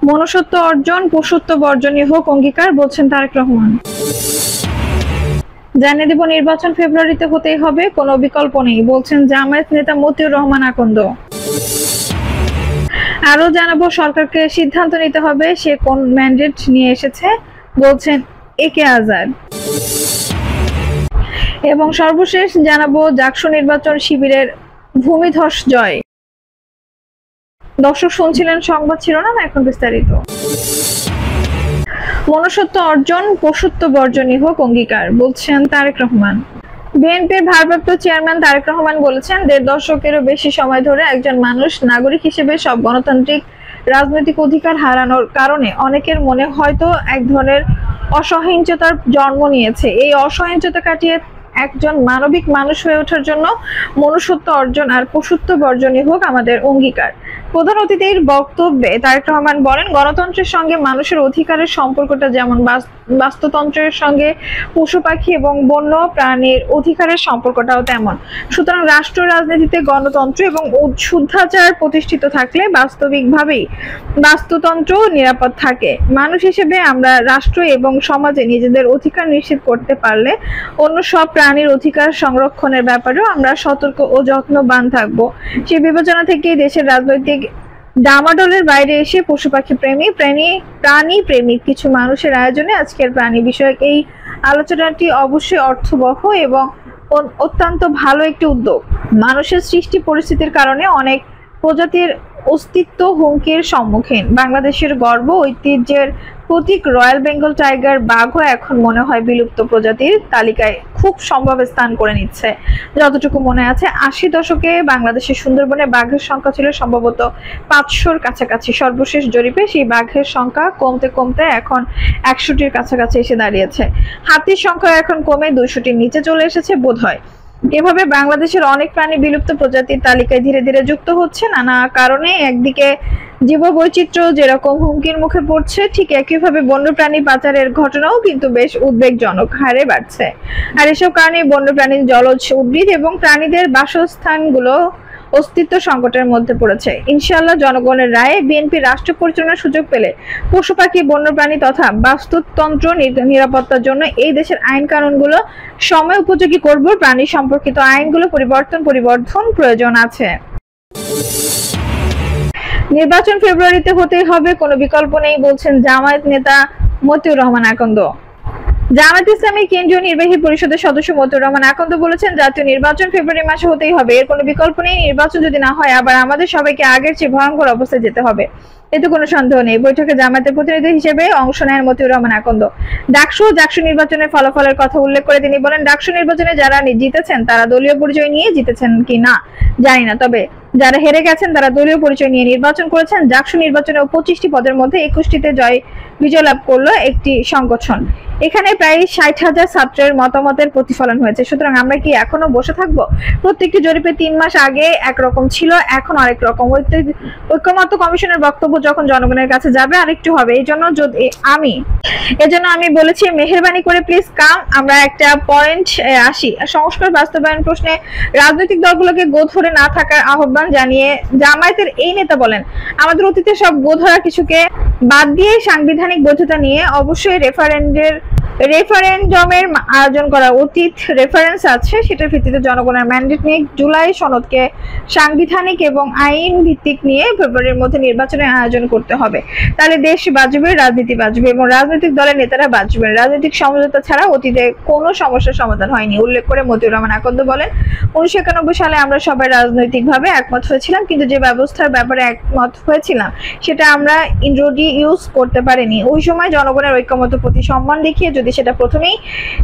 মনুষ্যত্ব অর্জন, পশুত্ব বর্জনই হোক অঙ্গীকার, বলছেন তারেক রহমান। জানিয়ে দেব নির্বাচন ফেব্রুয়ারিতে হতেই হবে, কোনো বিকল্প নেই, বলছেন জামায়াত নেতা মতিউর রহমান আকন্দ। আরো জানাবো সরকারকে সিদ্ধান্ত নিতে হবে সে কোন ম্যান্ডেট নিয়ে এসেছে, বলছেন একে আজাদ। এবং সর্বশেষ জানাবো জাকসু নির্বাচন শিবিরের ভূমিধস জয়। দর্শক শুনছিলেন সংবাদ শিরোনাম, এখন বিস্তারিত। মনুষ্যত্ব অর্জন, পশুত্ব বর্জনই হোক অঙ্গীকার, বলছেন তারেক রহমান। বিএনপির ভারপ্রাপ্ত চেয়ারম্যান তারেক রহমান বলেছেন, ১.৫ দশকেরও বেশি সময় ধরে একজন মানুষ নাগরিক হিসেবে সব গণতান্ত্রিক রাজনৈতিক অধিকার হারানোর কারণে অনেকের মনে হয়তো এক ধরনের অসহিঞ্চতার জন্ম নিয়েছে। এই অসহিঞ্চতা কাটিয়ে একজন মানবিক মানুষ হয়ে ওঠার জন্য মনুষ্যত্ব অর্জন আর পশুত্ব বর্জনই হোক আমাদের অঙ্গীকার। প্রধান অতিথির বক্তব্যে তারেক রহমান বলেন, গণতন্ত্রের সঙ্গে মানুষের অধিকারের সম্পর্কটা যেমন বাস্তুতন্ত্রের সঙ্গে পশু পাখি এবং বন্য প্রাণীর অধিকারের সম্পর্কটাও তেমন। সুতরাং রাষ্ট্র রাজনীতিতে গণতন্ত্র এবং শুদ্ধাচার প্রতিষ্ঠিত থাকলে বাস্তবিকভাবেই বাস্তুতন্ত্র নিরাপদ থাকে। মানুষ হিসেবে আমরা রাষ্ট্র এবং সমাজে নিজেদের অধিকার নিশ্চিত করতে পারলে অন্য সব প্রাণীর অধিকার সংরক্ষণের ব্যাপারেও আমরা সতর্ক ও যত্নবান থাকব। সেই বিবেচনা থেকেই দেশের রাজনৈতিক ডামাডোলের বাইরে এসে পশু পাখি প্রাণী প্রেমিক কিছু মানুষের আয়োজনে আজকের প্রাণী বিষয়ক এই আলোচনাটি অবশ্যই অর্থবহ এবং অত্যন্ত ভালো একটি উদ্যোগ। মানুষের সৃষ্টি পরিস্থিতির কারণে অনেক প্রজাতির অস্তিত্ব হুমকির সম্মুখীন। বাংলাদেশের গর্ব, ঐতিহ্যের প্রতীক রয়্যাল বেঙ্গল টাইগার বাঘও এখন মনে হয় বিলুপ্ত প্রজাতির তালিকায় খুব সম্ভব স্থান করে নিচ্ছে। যতটুকু মনে আছে, ৮০ দশকে বাংলাদেশের সুন্দরবনে বাঘের সংখ্যা ছিল সম্ভবত ৫০০-র কাছাকাছি। সর্বশেষ জরিপে সেই বাঘের সংখ্যা কমতে কমতে এখন ১০০-টির কাছাকাছি এসে দাঁড়িয়েছে। হাতির সংখ্যা এখন কমে ২০০-টির নিচে চলে এসেছে বোধহয়। এভাবে বাংলাদেশের অনেক প্রাণী বিলুপ্ত প্রজাতির তালিকায় ধীরে ধীরে যুক্ত হচ্ছে নানা কারণে। একদিকে জীববৈচিত্র্য যেরকম হুমকির মুখে পড়ছে, ঠিক একইভাবে বন্যপ্রাণী পাচারের ঘটনাও কিন্তু বেশ উদ্বেগজনক হারে বাড়ছে। আর এসব কারণে বন্যপ্রাণী, জলজ উদ্ভিদ এবং প্রাণীদের বাসস্থানগুলো অস্তিত্ব সংকটের মধ্যে পড়েছে। ইনশাআল্লাহ জনগণের রায়ে বিএনপি রাষ্ট্র পরিচালনার সুযোগ পেলে পশু পাখি, বন্যপ্রাণী তথা বাস্তুতন্ত্র নিরাপত্তার জন্য এই দেশের আইন কানুনগুলো সময় উপযোগী করব। প্রাণী সম্পর্কিত আইনগুলো পরিবর্ধন প্রয়োজন আছে। নির্বাচন ফেব্রুয়ারিতে হতেই হবে, কোনো বিকল্প নেই, বলছেন জামায়াত নেতা মতিউর রহমান আকন্দ। জামায়াত ইসলামী কেন্দ্রীয় নির্বাহী পরিষদের সদস্য মতিউর রহমান আকন্দ বলেছেন, জাতীয় নির্বাচন ফেব্রুয়ারি মাসে হতেই হবে, এর কোনো বিকল্প নেই। নির্বাচন যদি না হয় আবার আমাদের সবাইকে আগের চেয়ে ভয়ঙ্কর অবস্থায় যেতে হবে, এতে কোনো সন্দেহ নেই। বৈঠকে জামায়াতের প্রতিনিধি হিসেবে অংশ নেন মতিউর রহমান আকন্দ। জাকসু নির্বাচনের ফলাফলের কথা উল্লেখ করে তিনি বলেন, ডাকসু নির্বাচনে যারা জিতেছেন তারা দলীয় পরিচয় নিয়ে জিতেছেন কি না জানি না, তবে যারা হেরে গেছেন তারা দলীয় পরিচয় নিয়ে নির্বাচন করেছেন। জাকসু নির্বাচনে 25টি পদের মধ্যে 21টিতে বিজয় লাভ করলো একটি সংগঠন। এখানে প্রায় 60,000 ছাত্রের মতামতের প্রতিফলন হয়েছে। সুতরাং আমরা কি এখনো বসে থাকবো? প্রত্যেকটি জরিপে 3 মাস আগে একরকম ছিল, এখন আরেক রকম। ঐক্যমত্য কমিশনের বক্তব্য যখন জনগণের কাছে যাবে আরেকটু হবে। এজন্য আমি বলেছি, মেহেরবানি করে প্লিজ আমরা একটা পয়েন্ট আসি। সংস্কার বাস্তবায়ন প্রশ্নে রাজনৈতিক দলগুলোকে গো ধরে না থাকার আহ্বান জানিয়ে জামায়াতের এই নেতা বলেন, আমাদের অতীতে সব গো ধরা কিছুকে বাদ দিয়ে সাংবিধানিক বৈধতা নিয়ে অবশ্যই রেফারেন্ডামের আয়োজন করা উচিত। রেফারেন্স আছে, সেটার ভিত্তিতে জনগণের ম্যান্ডেট নিয়ে জুলাই সনদকে সাংবিধানিক এবং আইন ভিত্তিক নিয়ে ফেব্রুয়ারির মধ্যে নির্বাচনের আয়োজন করতে হবে। তাহলে দেশ বাঁচবে, রাজনীতি বাঁচবে এবং রাজনৈতিক দলের নেতারা বাঁচবেন। রাজনৈতিক সমঝোতা ছাড়া অতীতে কোনো সমস্যার সমাধান হয়নি উল্লেখ করে মতিউর রহমান আকন্দ বলেন, 1991 সালে আমরা সবাই রাজনৈতিকভাবে একমত হয়েছিলাম, কিন্তু যে ব্যবস্থার ব্যাপারে একমত হয়েছিলাম সেটা আমরা ইন্ট্রোডিউস করতে পারিনি। ওই সময় জনগণের ঐক্যমত্যের প্রতি সম্মান দেখিয়ে যদি সেটা প্রথমেই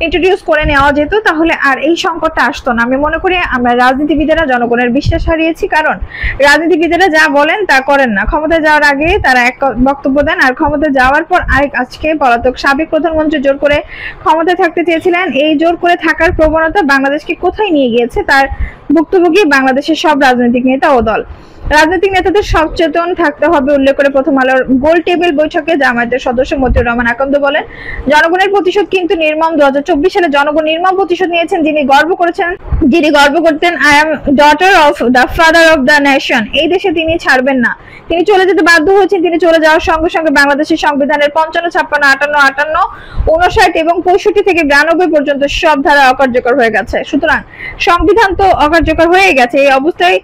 ইন্ট্রোডিউস করে নেওয়া যেত তাহলে আর এই সংকটটা আসতো না। আমি মনে করি আমরা রাজনীতিবিদেরা জনগণের বিশ্বাস হারিয়েছি, কারণ রাজনীতিবিদেরা যা বলেন তা করেন না। ক্ষমতায় যাওয়ার আগে তারা এক বক্তব্য দেন আর ক্ষমতায় যাওয়ার পর আরেক। আজকে পলাতক সাবেক প্রধানমন্ত্রী জোর করে ক্ষমতায় থাকতে চেয়েছিলেন। এই জোর করে থাকার প্রবণতা বাংলাদেশকে কোথায় নিয়ে গিয়েছে তার ভুক্তভোগী বাংলাদেশের সব রাজনৈতিক নেতা ও দল। রাজনৈতিক নেতাদের সচেতন থাকতে হবে উল্লেখ করে প্রথম আলোর গোল টেবিল বৈঠকে জামায়াতের সদস্য মতিউর রহমান আকন্দ বলেন, জনগণের প্রতি প্রতিশোধ কিন্তু নির্মম। 2024 সালে জনগণ নির্মম প্রতিশোধ নিয়েছেন। যিনি গর্ব করতেন I am daughter of the father of the nation, এই দেশে তিনি ছাড়বেন না। তিনি চলে যেতে বাধ্য হয়েছেন। তিনি চলে যাওয়ার সঙ্গে সঙ্গে বাংলাদেশের সংবিধানের 55, 56, 58, 59 এবং 65 থেকে 92 পর্যন্ত সব ধারা অকার্যকর হয়ে গেছে। সুতরাং সংবিধান তো অকার্যকর হয়ে গেছে। এই অবস্থায়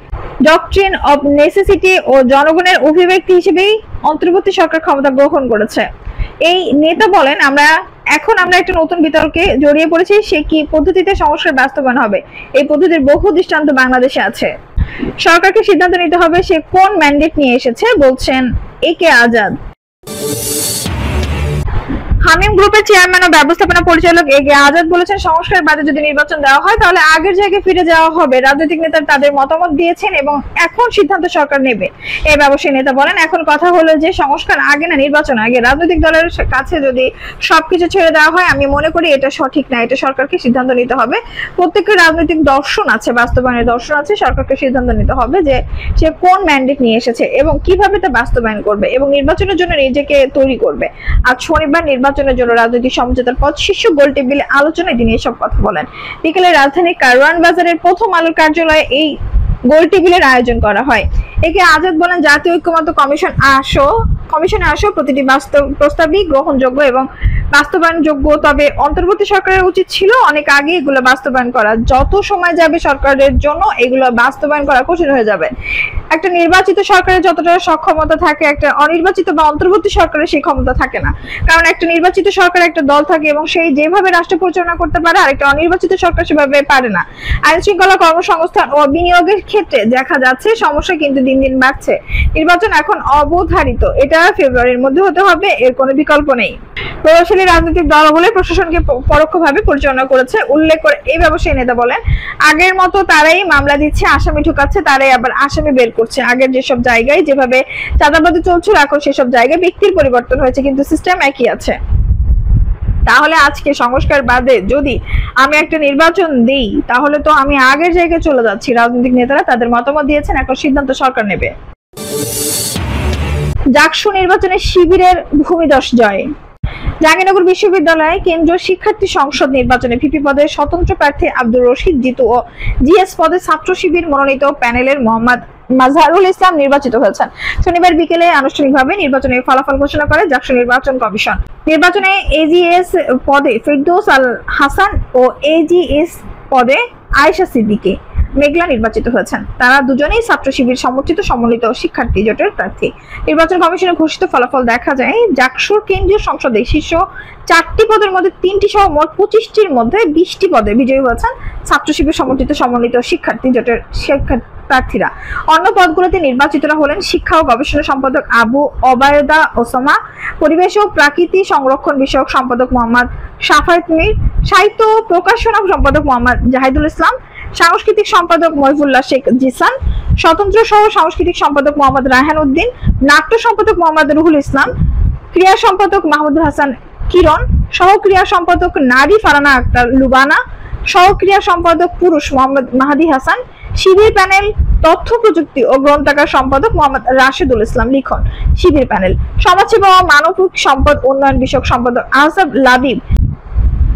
ডক্ট্রিন অফ নেসেসিটি ও জনগণের অভিব্যক্তি হিসেবেই অন্তর্বর্তী সরকার ক্ষমতা গ্রহণ করেছে। এই নেতা বলেন, আমরা একটা নতুন বিতর্কে জড়িয়ে পড়েছি। সে কি পদ্ধতিতে সংস্কার বাস্তবায়ন হবে? এই পদ্ধতির বহু দৃষ্টান্ত বাংলাদেশে আছে। সরকারকে সিদ্ধান্ত নিতে হবে সে কোন ম্যান্ডেট নিয়ে এসেছে, বলছেন একে আজাদ। হামিম গ্রুপের চেয়ারম্যান ও ব্যবস্থাপনা পরিচালক একে আজাদ বলেছেন, সংস্কার বাদে যদি নির্বাচন দেওয়া হয় তাহলে আগের জায়গায় ফিরে যাওয়া হবে। রাজনৈতিক নেতারা তাদের মতামত দিয়েছেন এবং এখন সিদ্ধান্ত সরকার নেবে। এই ব্যবসায়ী নেতা বলেন, এখন কথা হলো যে সংস্কার আগে না নির্বাচন আগে। রাজনৈতিক দলের কাছে যদি সবকিছু ছেড়ে দেওয়া হয়, আমি মনে করি এটা সঠিক না। এটা সরকারকে সিদ্ধান্ত নিতে হবে। প্রত্যেকের রাজনৈতিক দর্শন আছে, বাস্তবায়নের দর্শন আছে। সরকারকে সিদ্ধান্ত নিতে হবে যে সে কোন ম্যান্ডেট নিয়ে এসেছে এবং কিভাবে তা বাস্তবায়ন করবে এবং নির্বাচনের জন্য নিজেকে তৈরি করবে। আজ শনিবার নির্বাচনের জন্য রাজনৈতিক সমঝোতার পথ শীর্ষ গোল টেবিলে আলোচনায় তিনি এসব কথা বলেন। বিকেলে রাজধানীর কারওয়ান বাজারের প্রথম আলোর কার্যালয়ে এই গোল টেবিলের আয়োজন করা হয়। একে আজাদ বলেন, জাতীয় ঐক্যমত্য কমিশনে আসো প্রতিটি প্রস্তাবই গ্রহণযোগ্য এবং বাস্তবায়নযোগ্য। তবে অন্তর্বর্তী সরকারের উচিত ছিল অনেক আগে এগুলো বাস্তবায়ন করা। যত সময় যাবে সরকারের জন্য এগুলো বাস্তবায়ন করা কঠিন হয়ে যাবে। একটা নির্বাচিত সরকারের যতটা সক্ষমতা থাকে, একটা অনির্বাচিত বা অন্তর্বর্তী সরকারের সেই ক্ষমতা থাকে না। কারণ একটা নির্বাচিত সরকার একটা দল থাকে এবং সেই যেভাবে রাষ্ট্র পরিচালনা করতে পারে, আর একটা অনির্বাচিত সরকার সেভাবে পারে না। আইন শৃঙ্খলা, কর্মসংস্থান ও বিনিয়োগের ক্ষেত্রে দেখা যাচ্ছে সমস্যা কিন্তু দিন দিন বাড়ছে। নির্বাচন এখন অবধারিত, এটা ফেব্রুয়ারির মধ্যে হতে হবে, এর কোনো বিকল্প নেই। প্রভাবশালী রাজনৈতিক দলগুলো প্রশাসনকে পরোক্ষভাবে পরিচালনা করেছে উল্লেখ করে এই ব্যবসায়ী নেতা বলেন, আগের মতো তারাই মামলা দিচ্ছে, আসামি ঢুকাচ্ছে, তারাই আবার আসামি বের করছে। আগের যেসব জায়গায় যেভাবে চাঁদাবাজি চলছিল, এখন সেসব জায়গায় ব্যক্তির পরিবর্তন হয়েছে কিন্তু সিস্টেম একই আছে। তাহলে আজকে সংস্কার বাদে যদি আমি একটা নির্বাচন দিই তাহলে তো আমি আগের জায়গায় চলে যাচ্ছি। রাজনৈতিক নেতারা তাদের মতামত দিয়েছেন, এখন সিদ্ধান্ত সরকার নেবে। জাকসু নির্বাচনে শিবিরের ভূমিধস জয়। জাহাঙ্গীরনগর বিশ্ববিদ্যালয় কেন্দ্রীয় শিক্ষার্থী সংসদ নির্বাচনে ভিপি পদে স্বতন্ত্র প্রার্থী আব্দুর রশিদ জিতু ও জিএস পদে ছাত্র শিবির মনোনীত প্যানেলের মোহাম্মদ মাজহারুল ইসলাম নির্বাচিত হয়েছেন। শনিবার বিকেলে আনুষ্ঠানিকভাবে নির্বাচনের ফলাফল ঘোষণা করে জাকসু নির্বাচন কমিশন। নির্বাচনে এজিএস পদে ফেরদৌস আল হাসান ও এজিএস পদে আয়েশা সিদ্দিকী মেঘলা নির্বাচিত হয়েছেন। তারা দুজনেই ছাত্র শিবির সমর্থিত সমন্বিত শিক্ষার্থী জোটের প্রার্থী। নির্বাচন কমিশনের ঘোষিত ফলাফল দেখা যায়, জাকসুর কেন্দ্রীয় সংসদে শীর্ষ 4টি পদের মধ্যে 3টি সহ মোট 25টির মধ্যে 20টি পদে বিজয়ী হয়েছেন ছাত্র শিবির সমর্থিত সমন্বিত শিক্ষার্থী জোটের প্রার্থীরা। অন্য পদগুলোতে নির্বাচিতরা হলেন শিক্ষা ও গবেষণা সম্পাদক আবু ওবায়দা ওসামা, পরিবেশ ও প্রাকৃতিক সংরক্ষণ বিষয়ক সম্পাদক মোহাম্মদ শাফায়েত মীর, সাহিত্য ও প্রকাশনা সম্পাদক মোহাম্মদ জাহিদুল ইসলাম, সাংস্কৃতিক সম্পাদক মইফুল্লাহ শেখ জিসান, স্বতন্ত্র সহ সাংস্কৃতিক সম্পাদক মোহাম্মদ রায়হান উদ্দিন, নাট্য সম্পাদক মোহাম্মদ রুহুল ইসলাম, ক্রিয়া সম্পাদক মাহমুদুল হাসান কিরণ, সহক্রিয়া সম্পাদক নারী ফারানা আক্তার লুবানা, সহক্রিয়া সম্পাদক পুরুষ মোহাম্মদ মাহাদি হাসান, শিবির প্যানেল তথ্য প্রযুক্তি ও গ্রন্থাগার সম্পাদক মোহাম্মদ রাশেদুল ইসলাম লিখন, শিবির প্যানেল সমাজসেবা ও মানবিক সম্পদ উন্নয়ন বিষয়ক সম্পাদক আহসাব লাবিব,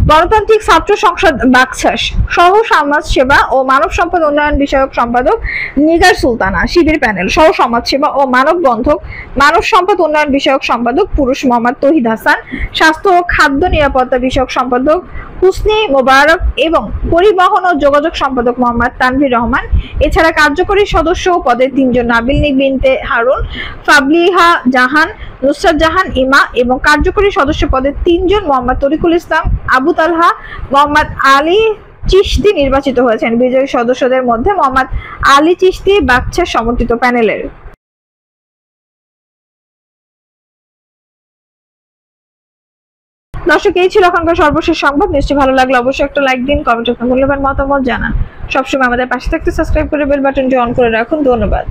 গণতান্ত্রিক ছাত্র সংসদ বাকশাস সহ সমাজ সেবা ও মানব সম্পদ উন্নয়ন বিষয়ক সম্পাদক নিগার সুলতানা, শিবির প্যানেল সহ সমাজ সেবা ও মানব বন্ধক মানব সম্পদ উন্নয়ন বিষয়ক সম্পাদক পুরুষ মোহাম্মদ তহিদ হাসান, স্বাস্থ্য ও খাদ্য নিরাপত্তা বিষয়ক সম্পাদক হুসনি মোবারক এবং পরিবহন ও যোগাযোগ সম্পাদক মোহাম্মদ তানভীর রহমান। এছাড়া কার্যকরী সদস্য পদে 3 জন নাবিল বিনতে হারুন, ফাবলিহা জাহান, নুসরাত জাহান ইমা এবং কার্যকরী সদস্য পদে 3 জন মোহাম্মদ তরিকুল ইসলাম, আবু তালহা, মোহাম্মদ আলী চিশতি নির্বাচিত হয়েছেন। বিজয়ী সদস্যদের মধ্যে মোহাম্মদ আলী চিশতি বাকশাস সমর্থিত প্যানেলের। দর্শক, এই ছিল এখনকার সর্বশেষ সংবাদ। নিশ্চয়ই ভালো লাগলে অবশ্যই একটা লাইক দিন, কমেন্টে আপনার মূল্যবান মতামত জানান। সবসময় আমাদের পাশে থাকতে সাবস্ক্রাইব করে বেল বাটনটি অন করে রাখুন। ধন্যবাদ।